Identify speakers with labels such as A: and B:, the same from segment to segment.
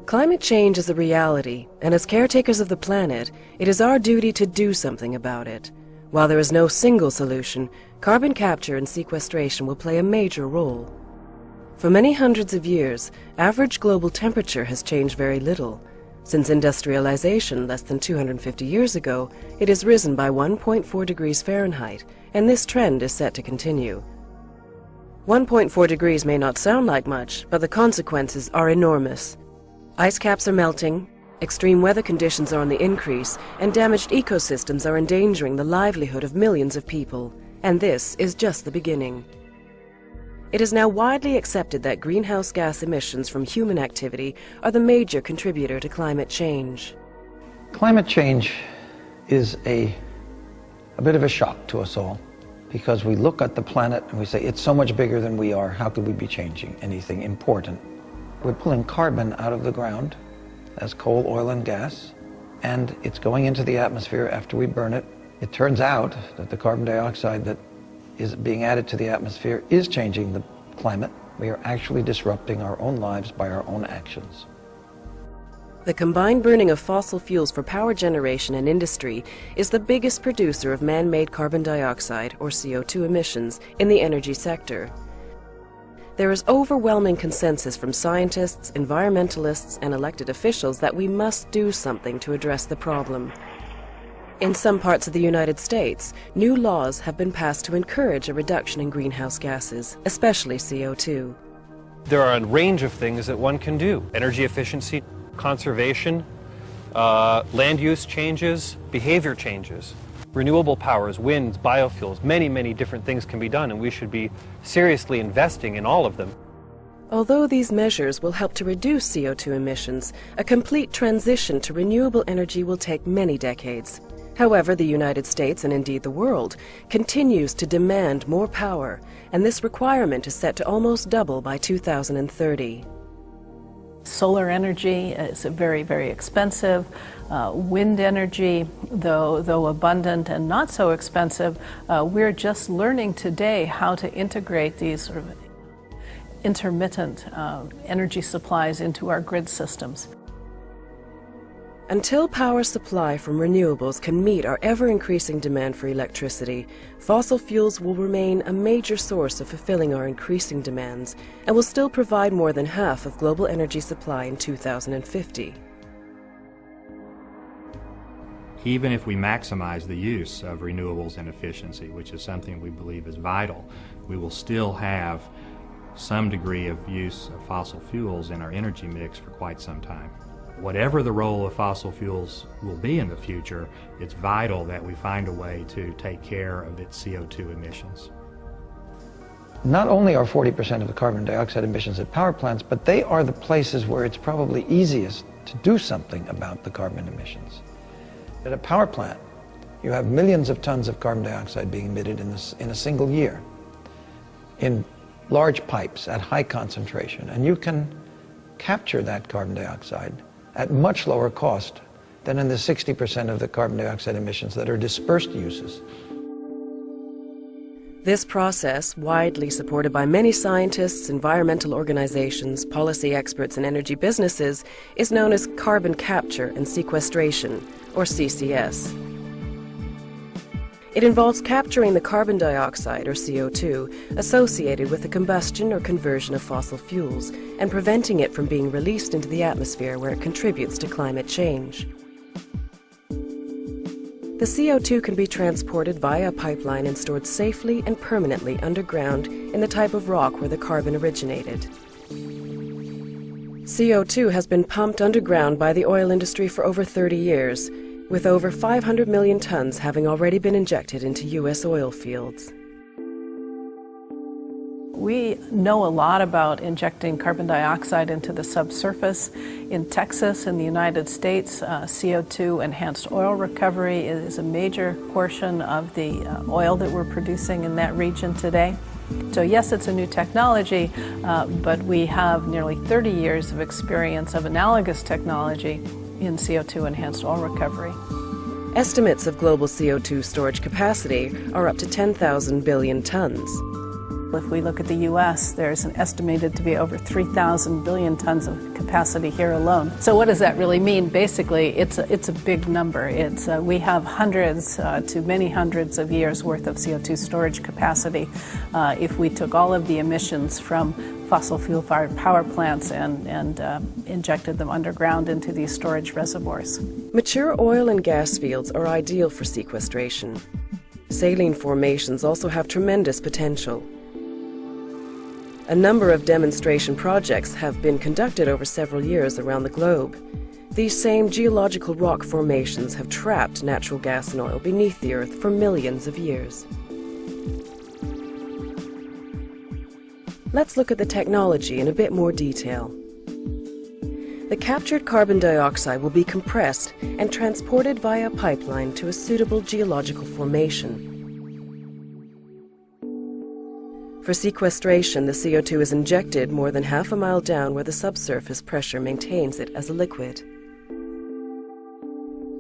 A: Climate change is a reality, and as caretakers of the planet, it is our duty to do something about it. While there is no single solution, carbon capture and sequestration will play a major role. For many hundreds of years, average global temperature has changed very little. Since industrialization less than 250 years ago, it has risen by 1.4 degrees Fahrenheit, and this trend is set to continue. 1.4 degrees may not sound like much, but the consequences are enormous. Ice caps are melting, extreme weather conditions are on the increase, and damaged ecosystems are endangering the livelihood of millions of people. And this is just the beginning. It is now widely accepted that greenhouse gas emissions from human activity are the major contributor to climate change.
B: Climate change is a bit of a shock to us all, because we look at the planet and we say, it's so much bigger than we are, how could we be changing anything important? We're pulling carbon out of the ground as coal, oil, and gas, and it's going into the atmosphere after we burn it. It turns out that the carbon dioxide that is being added to the atmosphere is changing the climate. We are actually disrupting our own lives by our own actions.
A: The combined burning of fossil fuels for power generation and industry is the biggest producer of man-made carbon dioxide, or CO2 emissions, in the energy sector. There is overwhelming consensus from scientists, environmentalists, and elected officials that we must do something to address the problem. In some parts of the United States, new laws have been passed to encourage a reduction in greenhouse gases, especially CO2.
C: There are a range of things that one can do. Energy efficiency, conservation, land use changes, behavior changes. Renewable powers, winds, biofuels, many different things can be done, and we should be seriously investing in all of them.
A: Although these measures will help to reduce CO2 emissions, a complete transition to renewable energy will take many decades. However, the United States, and indeed the world, continues to demand more power, and this requirement is set to almost double by 2030.
D: Solar energy is very expensive. Wind energy, though abundant and not so expensive, we're just learning today how to integrate these sort of intermittent energy supplies into our grid systems.
A: Until power supply from renewables can meet our ever-increasing demand for electricity, fossil fuels will remain a major source of fulfilling our increasing demands and will still provide more than half of global energy supply in 2050.
E: Even if we maximize the use of renewables and efficiency, which is something we believe is vital, we will still have some degree of use of fossil fuels in our energy mix for quite some time. Whatever the role of fossil fuels will be in the future, it's vital that we find a way to take care of its CO2 emissions.
B: Not only are 40% of the carbon dioxide emissions at power plants, but they are the places where it's probably easiest to do something about the carbon emissions. At a power plant, you have millions of tons of carbon dioxide being emitted in a single year in large pipes at high concentration, and you can capture that carbon dioxide at much lower cost than in the 60% of the carbon dioxide emissions that are dispersed uses.
A: This process, widely supported by many scientists, environmental organizations, policy experts, and energy businesses, is known as carbon capture and sequestration, or CCS. It involves capturing the carbon dioxide, or CO2, associated with the combustion or conversion of fossil fuels, and preventing it from being released into the atmosphere where it contributes to climate change. The CO2 can be transported via a pipeline and stored safely and permanently underground in the type of rock where the carbon originated. CO2 has been pumped underground by the oil industry for over 30 years, with over 500 million tons having already been injected into U.S. oil fields.
D: We know a lot about injecting carbon dioxide into the subsurface. In Texas, in the United States, CO2 enhanced oil recovery is a major portion of the oil that we're producing in that region today. So yes, it's a new technology, but we have nearly 30 years of experience of analogous technology in CO2 enhanced oil recovery.
A: Estimates of global CO2 storage capacity are up to 10,000 billion tons.
D: If we look at the U.S., there's an estimated to be over 3,000 billion tons of capacity here alone. So what does that really mean? Basically, it's a big number. We have hundreds to many hundreds of years worth of CO2 storage capacity if we took all of the emissions from fossil fuel-fired power plants and injected them underground into these storage reservoirs.
A: Mature oil and gas fields are ideal for sequestration. Saline formations also have tremendous potential. A number of demonstration projects have been conducted over several years around the globe. These same geological rock formations have trapped natural gas and oil beneath the earth for millions of years. Let's look at the technology in a bit more detail. The captured carbon dioxide will be compressed and transported via a pipeline to a suitable geological formation. For sequestration, the CO2 is injected more than half a mile down where the subsurface pressure maintains it as a liquid.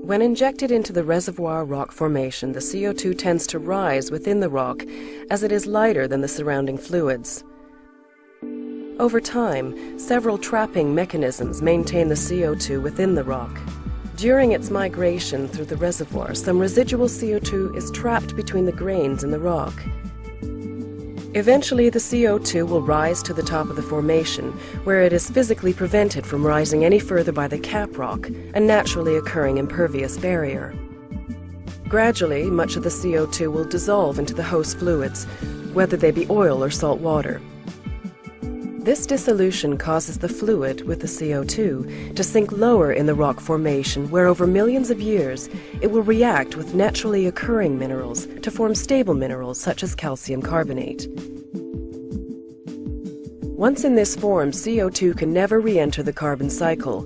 A: When injected into the reservoir rock formation, the CO2 tends to rise within the rock as it is lighter than the surrounding fluids. Over time, several trapping mechanisms maintain the CO2 within the rock. During its migration through the reservoir, some residual CO2 is trapped between the grains in the rock. Eventually, the CO2 will rise to the top of the formation, where it is physically prevented from rising any further by the cap rock, a naturally occurring impervious barrier. Gradually, much of the CO2 will dissolve into the host fluids, whether they be oil or salt water. This dissolution causes the fluid with the CO2 to sink lower in the rock formation, where over millions of years it will react with naturally occurring minerals to form stable minerals such as calcium carbonate. Once in this form, CO2 can never re-enter the carbon cycle,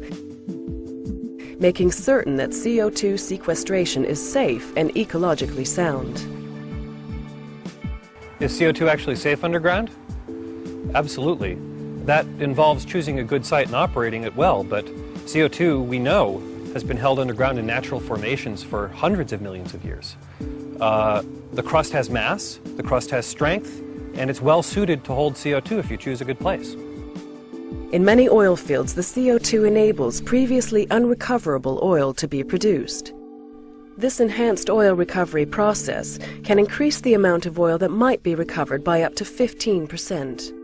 A: making certain that CO2 sequestration is safe and ecologically sound.
C: Is CO2 actually safe underground? Absolutely. That involves choosing a good site and operating it well, but CO2, we know, has been held underground in natural formations for hundreds of millions of years. The crust has mass, the crust has strength, and it's well suited to hold CO2 if you choose a good place.
A: In many oil fields, the CO2 enables previously unrecoverable oil to be produced. This enhanced oil recovery process can increase the amount of oil that might be recovered by up to 15%.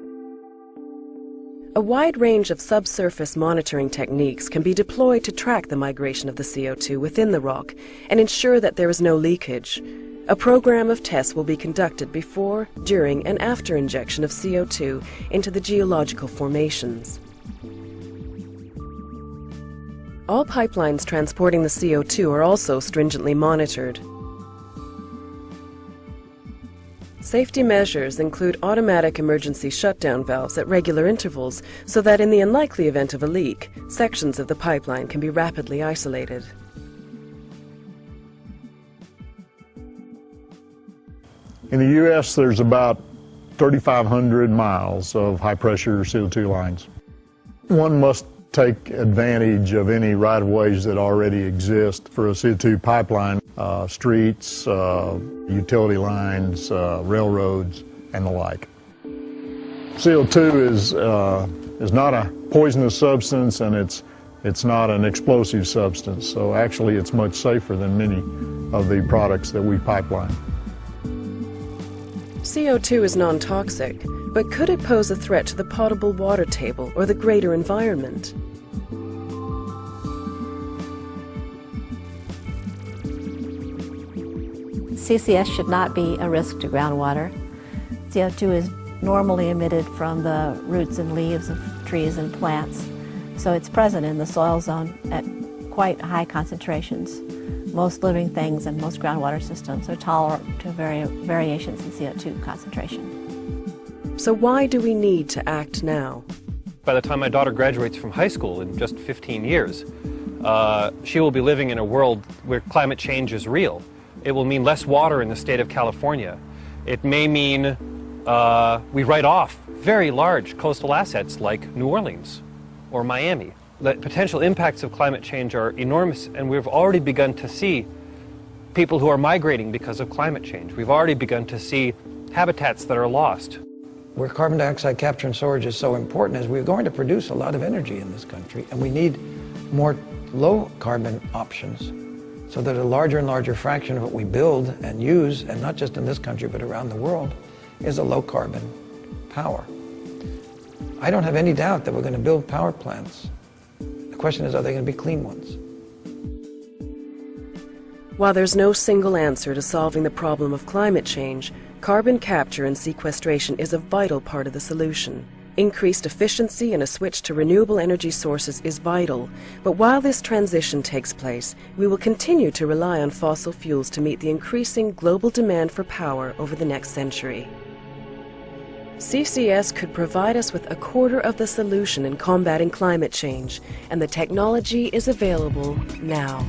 A: A wide range of subsurface monitoring techniques can be deployed to track the migration of the CO2 within the rock and ensure that there is no leakage. A program of tests will be conducted before, during, and after injection of CO2 into the geological formations. All pipelines transporting the CO2 are also stringently monitored. Safety measures include automatic emergency shutdown valves at regular intervals so that in the unlikely event of a leak, sections of the pipeline can be rapidly isolated.
F: In the U.S., there's about 3,500 miles of high-pressure CO2 lines. One must take advantage of any right-of-ways that already exist for a CO2 pipeline, streets, utility lines, railroads, and the like. CO2 is not a poisonous substance, and it's not an explosive substance, so actually it's much safer than many of the products that we pipeline.
A: CO2 is non-toxic, but could it pose a threat to the potable water table or the greater environment?
G: CCS should not be a risk to groundwater. CO2 is normally emitted from the roots and leaves of trees and plants, so it's present in the soil zone at quite high concentrations. Most living things and most groundwater systems are tolerant to variations in CO2 concentration.
A: So why do we need to act now?
C: By the time my daughter graduates from high school in just 15 years, she will be living in a world where climate change is real. It will mean less water in the state of California. It may mean we write off very large coastal assets like New Orleans or Miami. The potential impacts of climate change are enormous, and we've already begun to see people who are migrating because of climate change. We've already begun to see habitats that are lost.
B: where carbon dioxide capture and storage is so important is we're going to produce a lot of energy in this country, and we need more low carbon options so that a larger and larger fraction of what we build and use, and not just in this country but around the world, is a low carbon power. I don't have any doubt that we're going to build power plants. The question is, are they going to be clean ones?
A: While there's no single answer to solving the problem of climate change, carbon capture and sequestration is a vital part of the solution. Increased efficiency and a switch to renewable energy sources is vital, but while this transition takes place, we will continue to rely on fossil fuels to meet the increasing global demand for power over the next century. CCS could provide us with a quarter of the solution in combating climate change, and the technology is available now.